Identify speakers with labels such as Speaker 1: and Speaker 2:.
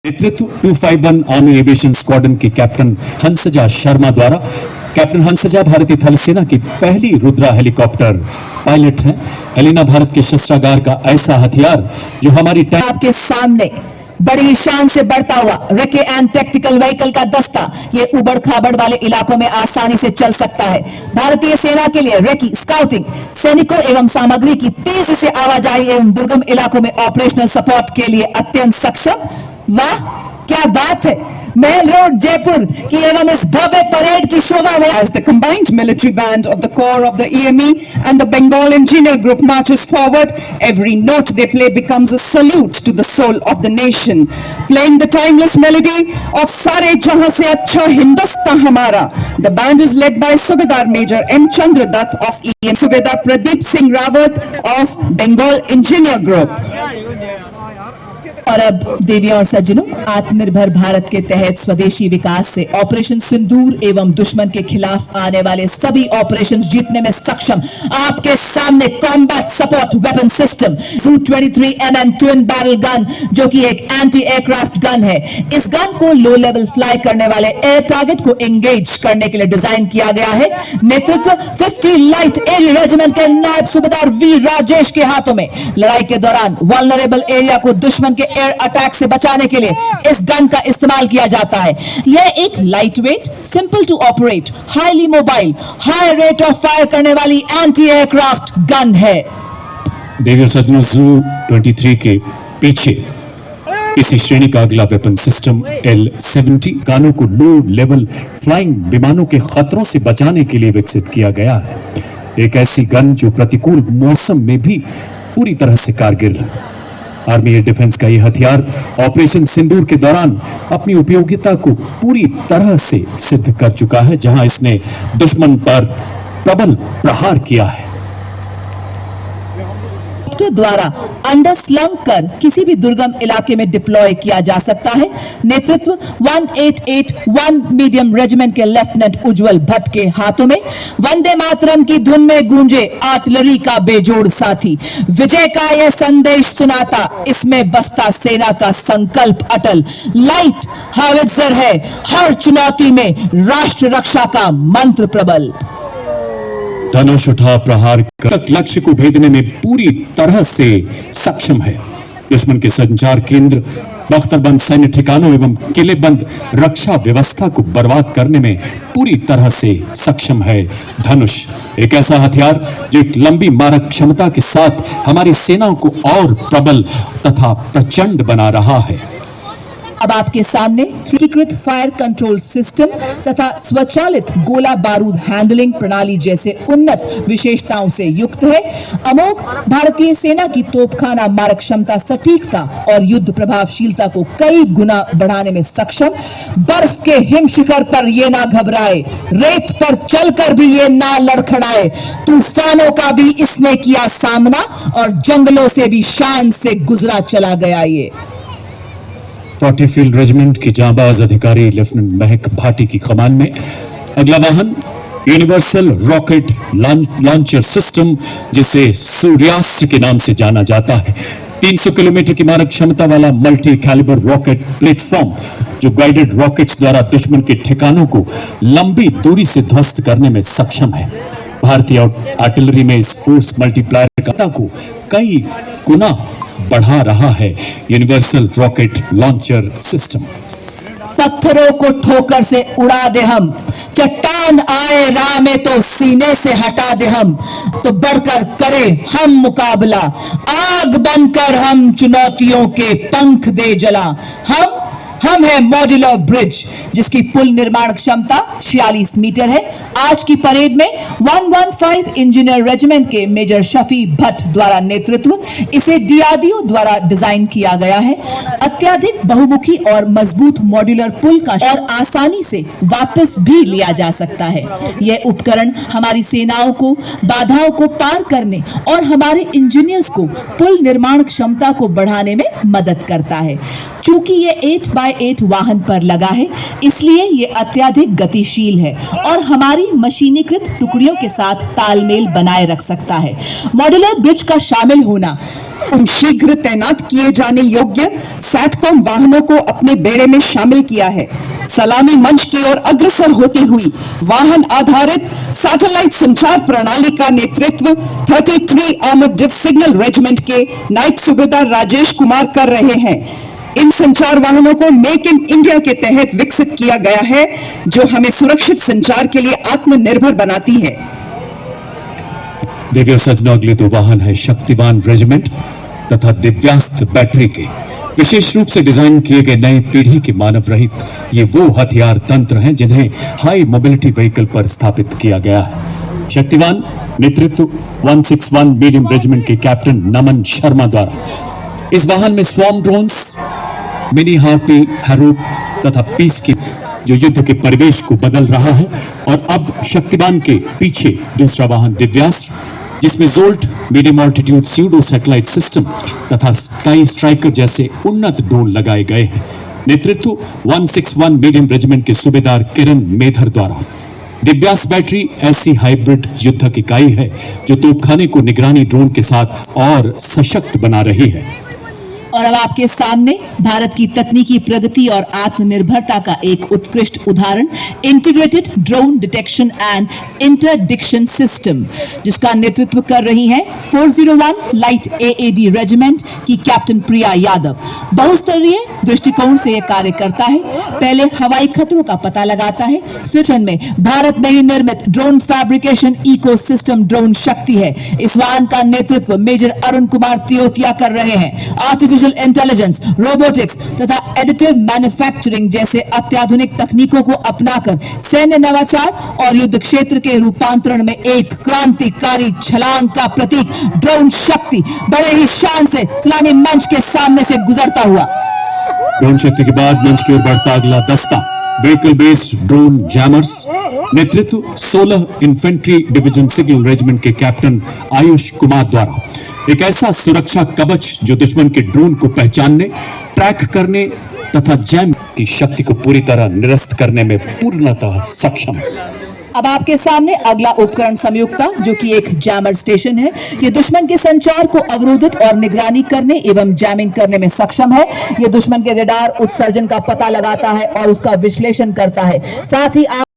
Speaker 1: नेतृत्व 251 army aviation squadron के captain Hansja Sharma द्वारा। कैप्टन हंसजा भारतीय थल सेना की पहली रुद्रा हेलीकॉप्टर पायलट हैं। एलिना भारत के शस्त्रागार का ऐसा हथियार जो हमारी
Speaker 2: आपके सामने बड़ी शान से बढ़ता हुआ रेके एंड टैक्टिकल व्हीकल का दस्ता ये उबड़ खाबड़ वाले इलाकों में आसानी से चल सकता है। भारतीय सेना के लिए रेकी स्काउटिंग सैनिकों एवं सामग्री की तेजी से आवाजाही एवं दुर्गम इलाकों में ऑपरेशनल सपोर्ट के लिए अत्यंत सक्षम। वाह क्या बात है। महल रोड जयपुर की एवं इस भव्य परेड की शोभा है।
Speaker 3: As the combined military band of the Corps of the EME and the Bengal Engineer Group marches forward, every note they play becomes a salute to the soul of the nation. Playing the timeless melody of Sare Jahan Se Achha Hindustan Hamara, the band is led by Subedar Major M. Chandradutt of EME, Subedar Pradeep Singh Rawat of Bengal Engineer Group.
Speaker 2: और अब देवियों और सज्जनों, आत्मनिर्भर भारत के तहत स्वदेशी विकास से ऑपरेशन सिंदूर एवं दुश्मन के खिलाफ आने वाले सभी ऑपरेशन जीतने में सक्षम आपके सामने combat support weapon system Su-23mm twin barrel gun, जो कि एक एंटी एयरक्राफ्ट गन है। इस गन को लो लेवल फ्लाई करने वाले एयर टारगेट को एंगेज करने के लिए डिजाइन किया गया है। नेतृत्व 50 लाइट एयर रेजिमेंट के नायब सूबेदार वी राजेश के हाथों में। लड़ाई के दौरान वल्नरेबल एरिया को दुश्मन के एयर अटैक से बचाने के लिए इस गन का इस्तेमाल किया जाता है। यह एक light weight, simple to operate, highly mobile, high rate of fire करने वाली एंटी एयरक्राफ्ट गन है।
Speaker 1: देवियों सज्जनों, Su-23 के पीछे इसी श्रेणी का अगला वेपन सिस्टम L-70 गानों को लो लेवल फ्लाइंग विमानों के खतरों से बचाने के लिए विकसित किया गया है। एक ऐसी गन जो प्रतिकूल मौसम में भी पूरी तरह से कारगर है। आर्मी एयर डिफेंस का यह हथियार ऑपरेशन सिंदूर के दौरान अपनी उपयोगिता को पूरी तरह से सिद्ध कर चुका है, जहां इसने दुश्मन पर प्रबल प्रहार किया है।
Speaker 2: द्वारा अंडर स्लंग कर किसी भी दुर्गम इलाके में डिप्लॉय किया जा सकता है। नेतृत्व 1881 मीडियम रेजिमेंट के लेफ्टिनेंट उज्जवल भट्ट के हाथों में। वंदे मातरम की धुन में गूंजे आर्टिलरी का बेजोड़ साथी, विजय का यह संदेश सुनाता, इसमें बसता सेना का संकल्प अटल। लाइट हावित्जर है, हर चुनौती में राष्ट्र रक्षा का मंत्र प्रबल।
Speaker 1: धनुष उठा प्रहार कर लक्ष्य को भेदने में पूरी तरह से सक्षम है। दुश्मन के संचार केंद्र, बख्तरबंद सैन्य ठिकानों एवं किलेबंद रक्षा व्यवस्था को बर्बाद करने में पूरी तरह से सक्षम है। धनुष एक ऐसा हथियार जो एक लंबी मारक क्षमता के साथ हमारी सेनाओं को और प्रबल तथा प्रचंड बना रहा है।
Speaker 2: अब आपके सामने एकीकृत फायर कंट्रोल सिस्टम तथा स्वचालित गोला बारूद हैंडलिंग प्रणाली जैसे उन्नत विशेषताओं से युक्त है। अमोघ भारतीय सेना की तोपखाना मारक क्षमता, सटीकता और युद्ध प्रभावशीलता को कई गुना बढ़ाने में सक्षम। बर्फ के हिम शिखर पर ये ना घबराए, रेत पर चलकर भी ये ना लड़खड़ाए, तूफानों का भी इसने किया सामना और जंगलों से भी शान से गुजरा चला गया। ये
Speaker 1: 40 फील्ड रेजिमेंट की जांबाज अधिकारी लेफ्टिनेंट महक भाटी की कमान में अगला वाहन यूनिवर्सल रॉकेट लॉन्चर सिस्टम, जिसे सूर्यास्त्र के नाम से जाना जाता है। 300 किलोमीटर की मारक क्षमता वाला मल्टी कैलिबर रॉकेट प्लेटफॉर्म, जो गाइडेड रॉकेट्स द्वारा दुश्मन के ठिकानों को लंबी दूरी से ध्वस्त करने में सक्षम है। भारतीय आर्टिलरी में इस फोर्स मल्टीप्लायर को कई गुना बढ़ा रहा है यूनिवर्सल रॉकेट लॉन्चर सिस्टम।
Speaker 2: पत्थरों को ठोकर से उड़ा दे हम, चट्टान आए राह में तो सीने से हटा दे हम, तो बढ़कर करे हम मुकाबला, आग बनकर हम चुनौतियों के पंख दे जला। हम है मॉड्यूलर ब्रिज, जिसकी पुल निर्माण क्षमता 46 मीटर है। आज की परेड में 115 इंजीनियर रेजिमेंट के मेजर शफी भट्ट द्वारा नेतृत्व इसे डीआरडीओ द्वारा डिजाइन किया गया है। अत्याधिक बहुमुखी और मजबूत मॉड्यूलर पुल का और आसानी से वापस भी लिया जा सकता है। यह उपकरण हमारी सेनाओं को बाधाओं को पार करने और हमारे इंजीनियर्स को पुल निर्माण क्षमता को बढ़ाने में मदद करता है। चूंकि ये 8x8 वाहन पर लगा है, इसलिए ये अत्यधिक गतिशील है और हमारी मशीनीकृत टुकड़ियों के साथ तालमेल बनाए रख सकता है। मॉड्यूलर ब्रिज का शामिल होना
Speaker 3: उन शीघ्र तैनात किए जाने योग्य सैटकॉम वाहनों को अपने बेड़े में शामिल किया है। सलामी मंच की ओर अग्रसर होती हुई वाहन आधारित सैटेलाइट संचार प्रणाली का नेतृत्व 33 आर्मर्ड डिव सिग्नल रेजिमेंट के नायक सूबेदार राजेश कुमार कर रहे हैं। इन संचार वाहनों को मेक इन इंडिया के तहत विकसित किया गया है, जो हमें सुरक्षित संचार के लिए आत्मनिर्भर बनाती है।
Speaker 1: देवी और सज्जनों, अगले दो वाहन है शक्तिवान रेजिमेंट तथा दिव्यास्त्र बैटरी के विशेष रूप से डिजाइन किए गए नए पीढ़ी के मानव रहित ये वो हथियार तंत्र हैं जिन्हें हाई मोबिलिटी व्हीकल पर स्थापित किया गया है। शक्तिवान नेतृत्व 161 मीडियम रेजिमेंट के कैप्टन नमन शर्मा द्वारा इस वाहन में स्वॉर्म ड्रोन्स, मिनी हार्पी, हैरूप तथा पीस की जो युद्ध के परिवेश को बदल रहा है। और अब शक्तिवान के पीछे दूसरा वाहन दिव्यास्त्र जिसमें jolt medium altitude pseudo satellite system तथा स्काई स्ट्राइकर जैसे उन्नत ड्रोन लगाए गए हैं। नेतृत्व 161 मीडियम रेजिमेंट के सूबेदार किरण मेधर द्वारा। दिव्यास्त्र बैटरी ऐसी हाइब्रिड युद्धक इकाई है जो तोपखाने को निगरानी ड्रोन के साथ और सशक्त बना रही है।
Speaker 2: और अब आपके सामने भारत की तकनीकी प्रगति और आत्मनिर्भरता का एक उत्कृष्ट उदाहरण integrated drone detection and interdiction system, जिसका नेतृत्व कर रही हैं 401 लाइट एएडी रेजिमेंट की कैप्टन प्रिया यादव। बहुस्तरीय दृष्टिकोण से यह कार्य करता है। पहले हवाई खतरों का पता लगाता है, फिर में भारत में ही निर्मित ड्रोन फैब्रिकेशन इकोसिस्टम ड्रोन शक्ति है। इस वाहन का नेतृत्व मेजर अरुण कुमार तियोतिया कर रहे हैं। आर्टिफिशियल इंटेलिजेंस, रोबोटिक्स तथा एडिटिव मैन्युफैक्चरिंग जैसे अत्याधुनिक तकनीकों को अपनाकर सैन्य नवाचार और युद्ध क्षेत्र के रूपांतरण में एक क्रांतिकारी छलांग का प्रतीक ड्रोन शक्ति बड़े ही शान से सलामी मंच के सामने से गुजरता हुआ।
Speaker 1: ड्रोन शक्ति के बाद मंच की ओर बढ़ता अगला दस्ता व्हीकल बेस्ड ड्रोन जैमर्स। नेतृत्व 16 इन्फेंट्री डिवीजन सिग्नल रेजिमेंट के कैप्टन आयुष कुमार द्वारा। एक ऐसा सुरक्षा कवच जो दुश्मन के ड्रोन को पहचानने, ट्रैक करने तथा जैम की शक्ति को पूरी तरह निरस्त करने में पूर्णतः सक्षम है।
Speaker 2: अब आपके सामने अगला उपकरण संयुक्ता, जो कि एक जैमर स्टेशन है। ये दुश्मन के संचार को अवरोधित और निगरानी करने एवं जैमिंग करने में सक्षम है। ये दुश्मन के रडार उत्सर्जन का पता लगाता है और उसका विश्लेषण करता है। साथ ही